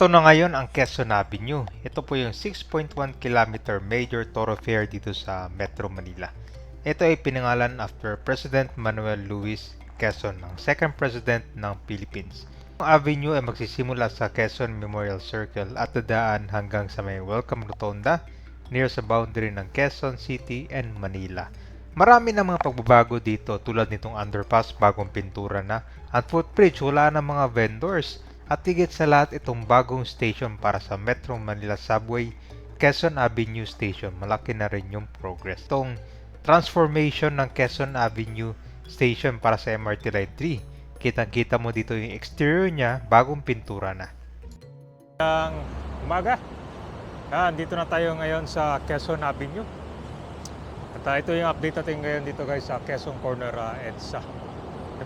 Ito na ngayon ang Quezon Avenue. Ito po yung 6.1 kilometer major thoroughfare dito sa Metro Manila. Ito ay pinangalan after President Manuel Luis Quezon, ang second president ng Philippines. Ang avenue ay magsisimula sa Quezon Memorial Circle at dadaan hanggang sa may Welcome Rotonda near sa boundary ng Quezon City and Manila. Marami na mga pagbabago dito tulad nitong underpass, bagong pintura na, at footbridge, wala na mga vendors. At higit sa lahat itong bagong station para sa Metro Manila Subway, Quezon Avenue Station. Malaki na rin yung progress. Itong transformation ng Quezon Avenue Station para sa MRT Line 3. Kitang-kita mo dito yung exterior niya, bagong pintura na. Umaga. Dito na tayo ngayon sa Quezon Avenue. At ito yung update natin ngayon dito guys sa Quezon Corner EDSA.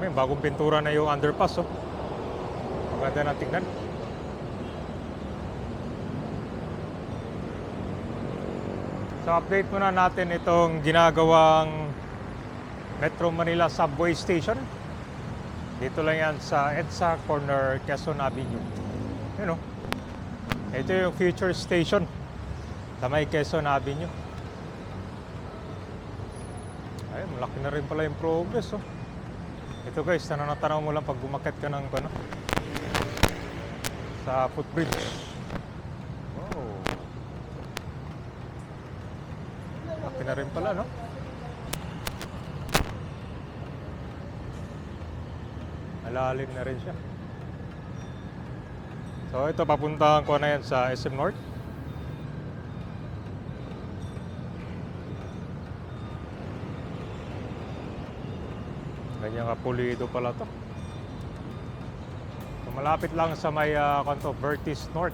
May bagong pintura na yung underpass. Oh. Maganda na tingnan. So update muna natin itong ginagawang Metro Manila Subway Station. Dito lang yan sa EDSA Corner Quezon Avenue. Yun o. Ito yung future station sa may Quezon Avenue. Ay, malaki na rin pala yung progress. Oh. Ito guys, nananatanaw mo lang pag gumakit ka ng sa footbridge. Wow. Laki na rin pala, no? Malalim na rin siya. So ito, papuntahan ko na yan sa SM North. Ganyan kapulido pala to. So, malapit lang sa may Vertis North.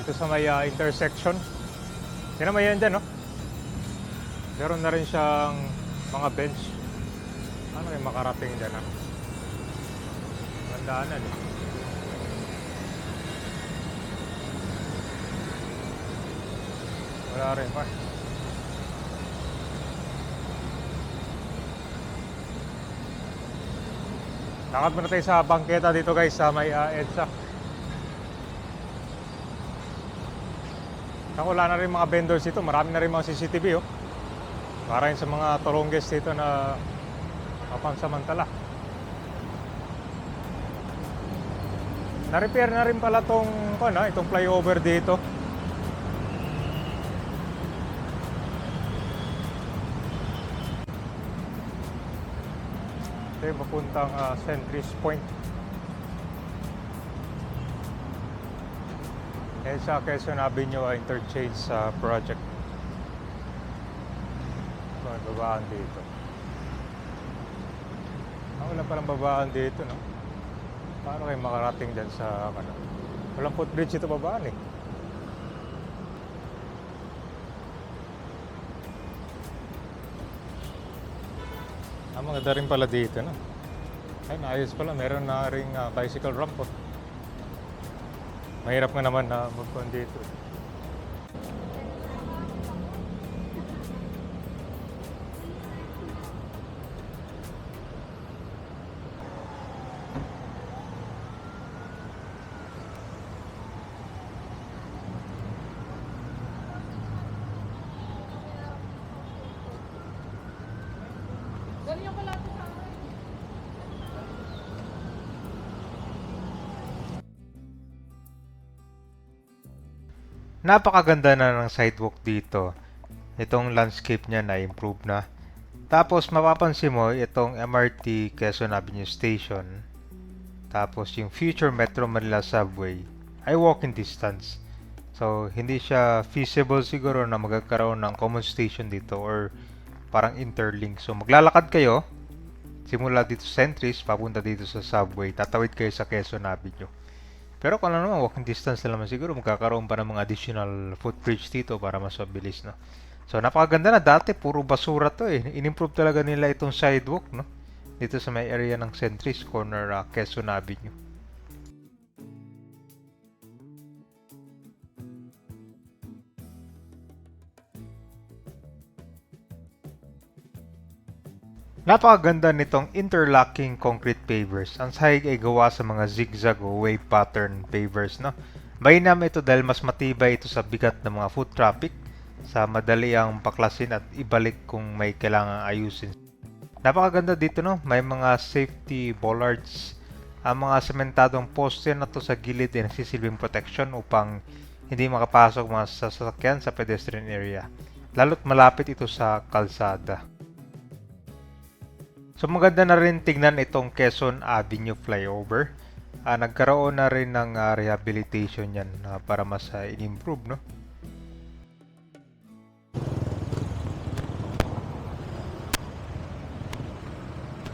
Ito sa may intersection. Yan naman yan dyan, no? Meron na rin siyang mga bench. Ano yung makarating dyan, ha? Mandaanan, eh. Wala rin pa. Lakad muna tayo sa bangketa dito guys sa may EDSA. Wala na rin mga vendors dito. Marami na rin mga CCTV, oh. Para yun sa mga torongges dito na mapansamantala. Na-repair na rin pala itong flyover dito. Ito yung papuntang Sentries Point. Sa Quezon Avenue interchange sa project. So, may babaan dito. Wala palang babaan dito, no? Paano kayo makarating dyan sa walang footbridge ito babaan, eh. Maganda rin pala dito, no? Ay, naayos pala. Meron na ring bicycle ramp, oh. Mahirap nga naman na magpuan dito. Napakaganda na ng sidewalk dito. Itong landscape niya na improve na. Tapos mapapansin mo itong MRT Quezon Avenue Station. Tapos yung future Metro Manila Subway ay walking distance. So hindi siya feasible siguro na magkakaroon ng common station dito or parang interlink. So maglalakad kayo simula dito sa Sentries papunta dito sa subway. Tatawid kayo sa Quezon Avenue. Pero kung ano naman, walking distance na naman siguro, magkakaroon pa ng mga additional footbridge dito para mas mabilis, no? So, napakaganda na. Dati, puro basura to, eh. In-improve talaga nila itong sidewalk, no? Dito sa may area ng Sentries, corner Quezon Avenue. Napakaganda nitong interlocking concrete pavers. Ang sahig ay gawa sa mga zigzag o wave pattern pavers, no? Mainam ito dahil mas matibay ito sa bigat ng mga foot traffic, sa madali ang paklasin at ibalik kung may kailangang ayusin. Napakaganda dito, no? May mga safety bollards. Ang mga sementadong poste na to sa gilid ay nagsisilbing protection upang hindi makapasok mga sasakyan sa pedestrian area. Lalo't malapit ito sa kalsada. So maganda na rin tignan itong Quezon Avenue flyover. Nagkaroon na rin ng rehabilitation yan para mas in-improve, no?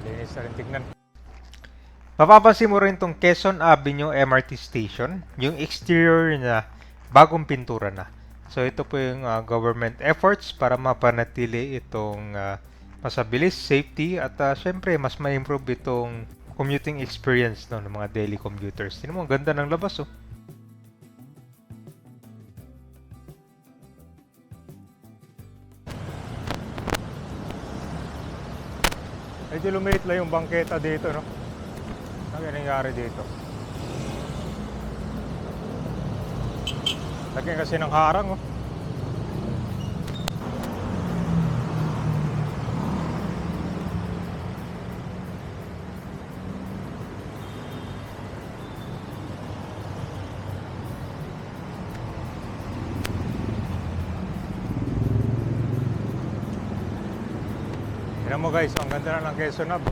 Linis na rin tignan. Mapapansin mo rin itong Quezon Avenue MRT Station. Yung exterior niya, bagong pintura na. So ito po yung government efforts para mapanatili itong masabilis, safety, at syempre mas ma-improve itong commuting experience, no, ng mga daily commuters. Tingnan mo, ang ganda ng labas, oh. Medyo lumiit lang yung bangketa dito, no? Ano nangyari dito? Lagyan kasi ng harang, oh. Tignan mo guys, ang ganda na ng Quezon Ave.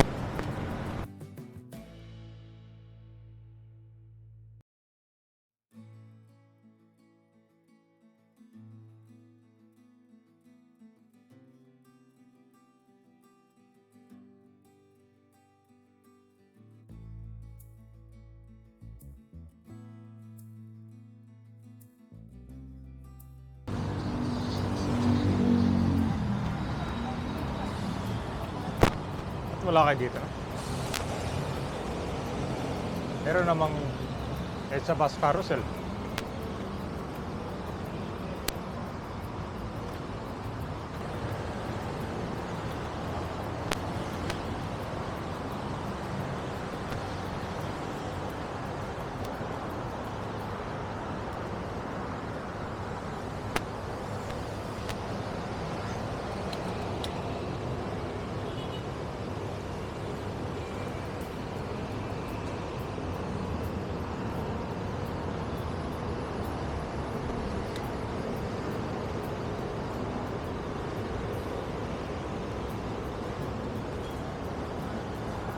Wala kayo dito, no? Meron namang EDSA bus carousel.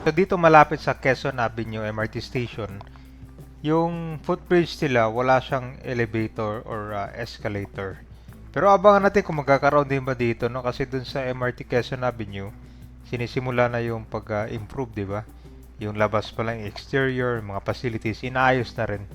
So dito malapit sa Quezon Avenue MRT Station, yung footbridge nila wala siyang elevator or escalator. Pero abangan natin kung magkakaroon din ba dito, no? Kasi dun sa MRT Quezon Avenue, sinisimula na yung pag-improve, di ba? Yung labas pa lang, exterior, mga facilities, inaayos na rin.